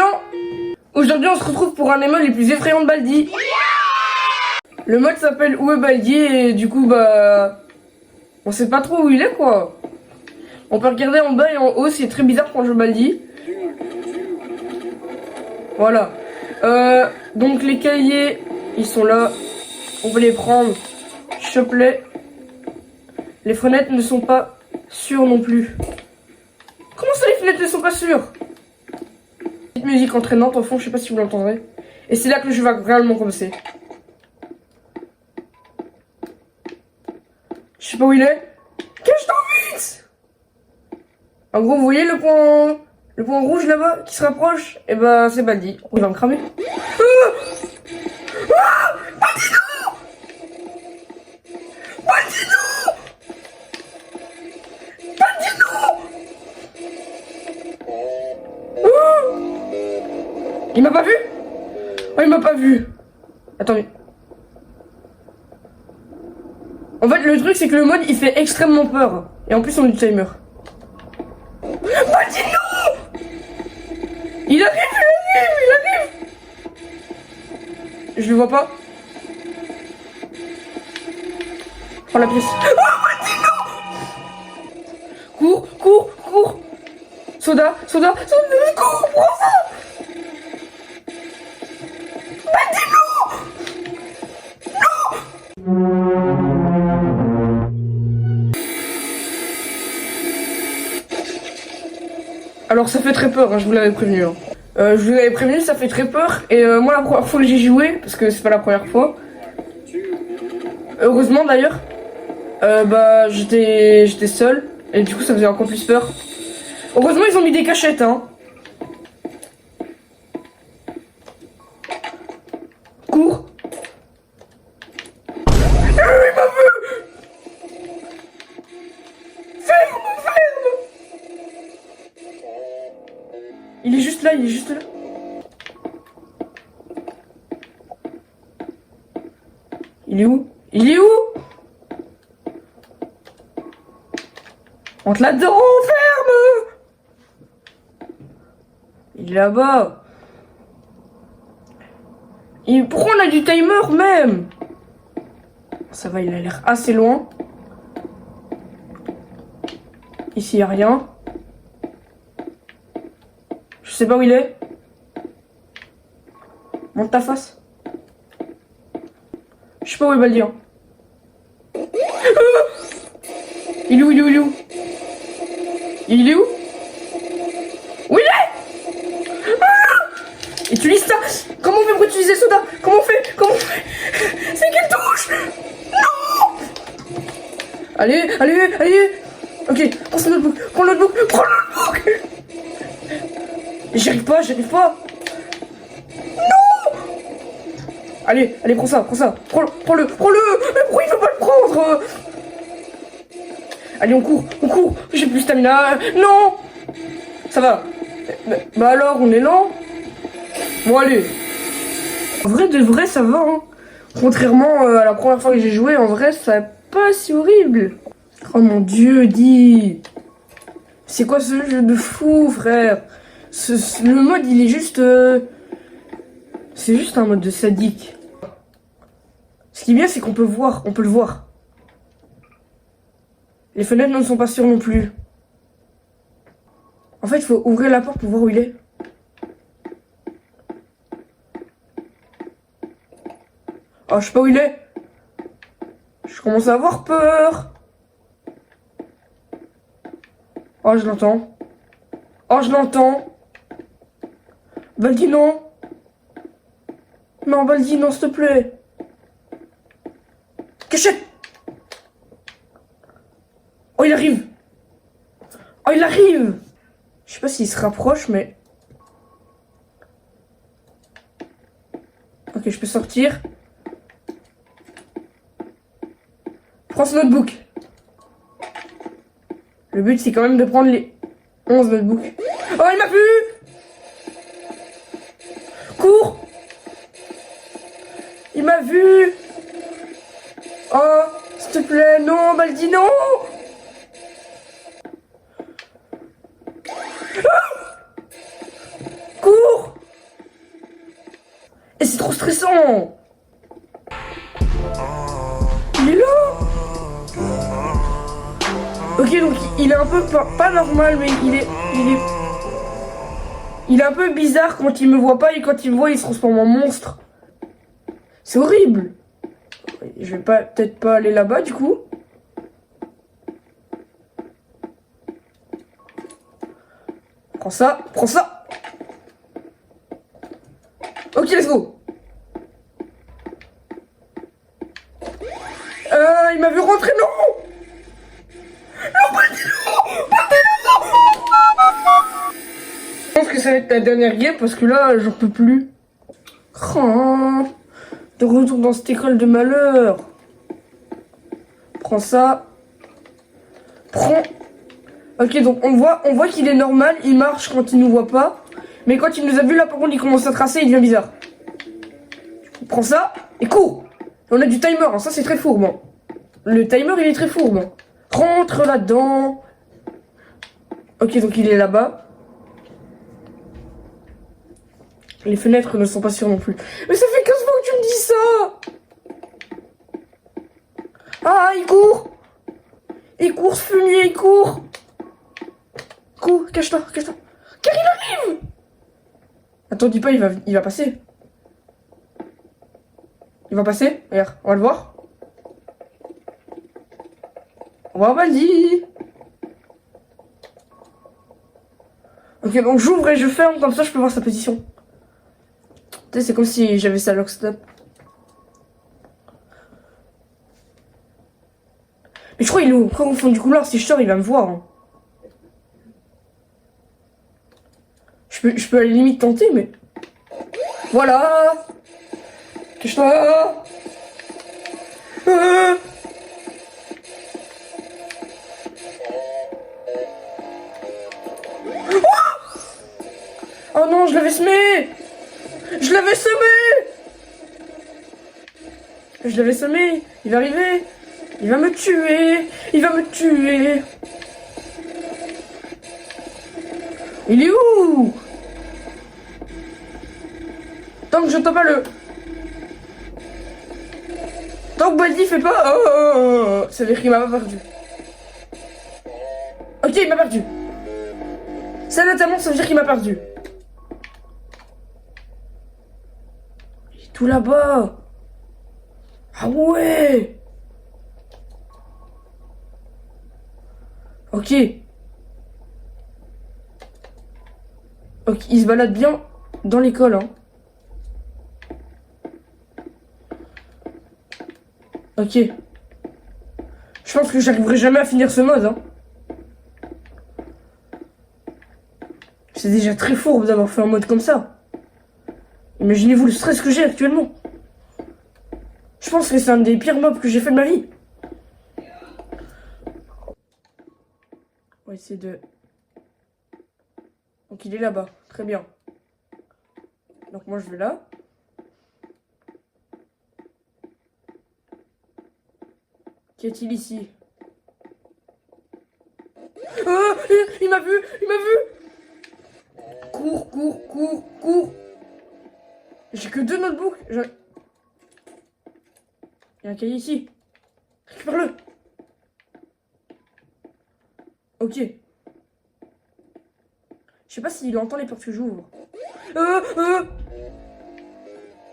gens, aujourd'hui on se retrouve pour un des modes les plus effrayants de Baldi. Le mode s'appelle Où est Baldi et du coup bah on sait pas trop où il est quoi. On peut regarder en bas et en haut, c'est très bizarre quand je joue Baldi. Voilà. Donc les cahiers, ils sont là. On peut les prendre. Chope-les. Les fenêtres ne sont pas sûres non plus. Comment ça les fenêtres ne sont pas sûres? Petite musique entraînante au fond, je sais pas si vous l'entendrez. Et c'est là que le jeu va réellement commencer. Je sais pas où il est. Cache-toi vite! En gros, vous voyez le point rouge là-bas qui se rapproche? Et bah c'est Baldi. Il va me cramer. Baldi non! Baldi non! Baldi non! Il m'a pas vu? Oh, il m'a pas vu. Attendez. En fait, le truc, c'est que le mode, il fait extrêmement peur. Et en plus, on est du timer. Baldi non! Il arrive! Je le vois pas. Prends la pièce. Oh, Baldi non! Cours! Soda, cours, prends ça! Baldi non! Alors ça fait très peur, hein, je vous l'avais prévenu. Hein. Je vous l'avais prévenu, ça fait très peur. Et moi la première fois que j'ai joué, parce que c'est pas la première fois. Heureusement d'ailleurs, bah j'étais seul et du coup ça faisait encore plus peur. Heureusement ils ont mis des cachettes, hein. Cours. Il m'a vu. Ferme. Il est juste là. Il est où? Entre là-dedans, ferme! Il est là-bas. Et pourquoi on a du timer même? Ça va, il a l'air assez loin. Ici, il n'y a rien. Je sais pas où il est. Monte ta face. Je sais pas où est Baldi. Hein. Il est où? Il est où? Où il est? Et tu lis ça? Comment on fait pour utiliser Soda? Comment on fait? C'est quelle touche? Non! Allez. Ok, prends le notebook. J'y arrive pas. Non! Allez, prends ça. Prends-le. Mais pourquoi il veut pas le prendre? Allez, on court. J'ai plus de stamina. Non! Ça va. Bah alors, on est lent. Bon, allez. En vrai, de vrai, ça va, hein. Contrairement à la première fois que j'ai joué, en vrai, ça pas si horrible. Oh mon dieu, dis. C'est quoi ce jeu de fou, frère? Le mode, il est juste... C'est juste un mode de sadique. Ce qui est bien, c'est qu'on peut le voir. Les fenêtres ne sont pas sûres non plus. En fait, il faut ouvrir la porte pour voir où il est. Oh, je sais pas où il est. Je commence à avoir peur. Oh, je l'entends. Baldi, non. Non, Baldi, non, s'il te plaît. Cachette. Oh, il arrive. Je sais pas s'il se rapproche, mais... Ok, je peux sortir. Prends ce notebook. Le but, c'est quand même de prendre les 11 notebooks. Oh, il m'a vu! Cours! Il m'a vu! Oh, s'il te plaît, non, Baldi, non! Ah! Cours! Et c'est trop stressant. Il est là. Ok, donc il est un peu pas normal, mais il est un peu bizarre quand il me voit pas et quand il me voit, il se transforme en monstre. C'est horrible. Je vais peut-être pas aller là-bas du coup. Prends ça, prends ça. Ok, let's go. Il m'a vu rentrer, non. Non, je pense que ça va être la dernière game parce que là, j'en peux plus. Oh, de retour dans cette école de malheur. Prends ça. Prends. Ok, donc on voit qu'il est normal, il marche quand il nous voit pas. Mais quand il nous a vu là, par contre, il commence à tracer, il devient bizarre. Prends ça et cours. On a du timer, hein, ça c'est très fourbe. Hein. Le timer, il est très fourbe. Hein. Rentre là-dedans. Ok, donc il est là-bas. Les fenêtres ne sont pas sûres non plus. Mais ça fait 15 fois que tu me dis ça. Ah, il court. Il court, ce fumier, il court. Cours, cache-toi, cache-toi. Car il arrive. Attends, dis pas, il va passer. Il va passer. Regarde, on va le voir. On va voir Baldi. Ok, donc j'ouvre et je ferme, comme ça je peux voir sa position. Tu sais, c'est comme si j'avais ça lockstep. Mais je crois qu'il est encore au fond du couloir, si je sors, il va me voir. Hein. Je peux à la limite tenter, mais... Voilà. Cache-toi. Oh non, je l'avais semé. Je l'avais semé. Je l'avais semé. Il va arriver. Il va me tuer. Il va me tuer. Il est où? Tant que je t'en pas le... Tant que Baldi fait pas... Oh, ça veut dire qu'il m'a pas perdu. Ok, il m'a perdu. Ça notamment, ça veut dire qu'il m'a perdu. Il est tout là-bas. Ah ouais. Ok. Ok, il se balade bien dans l'école, hein. Ok. Je pense que j'arriverai jamais à finir ce mode, hein. C'est déjà très fort d'avoir fait un mode comme ça. Imaginez-vous le stress que j'ai actuellement. Je pense que c'est un des pires mobs que j'ai fait de ma vie. On va essayer de... Donc il est là-bas, très bien. Donc moi je vais là. Qu'y a-t-il ici? Ah, il m'a vu, il m'a vu. Cours, cours, cours, cours. J'ai que 2 notebooks. Il y a un cahier ici. Récupère-le. Ok. Je sais pas s'il entend les portes que j'ouvre.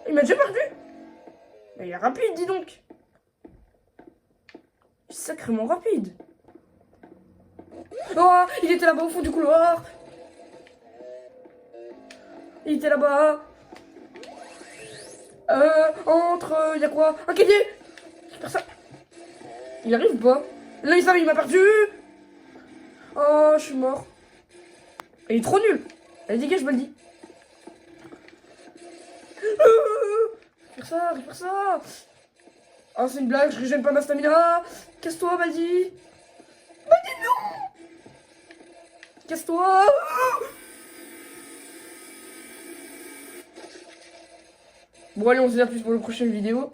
Il m'a déjà perdu. Mais il est rapide, dis donc. Il est sacrément rapide. Oh, il était là-bas au fond du couloir. Il était là-bas. Entre, il y a quoi? Un cahier. Ça. Il arrive ou pas? Là, il m'a perdu. Oh, je suis mort. Il est trop nul. Allez, dégage, Baldi. Récupère ça, récupère ça. Oh, c'est une blague, je régène pas ma stamina. Casse-toi, Baldi. Baldi, non. Casse-toi. Bon, allez, on se dit à plus pour la prochaine vidéo.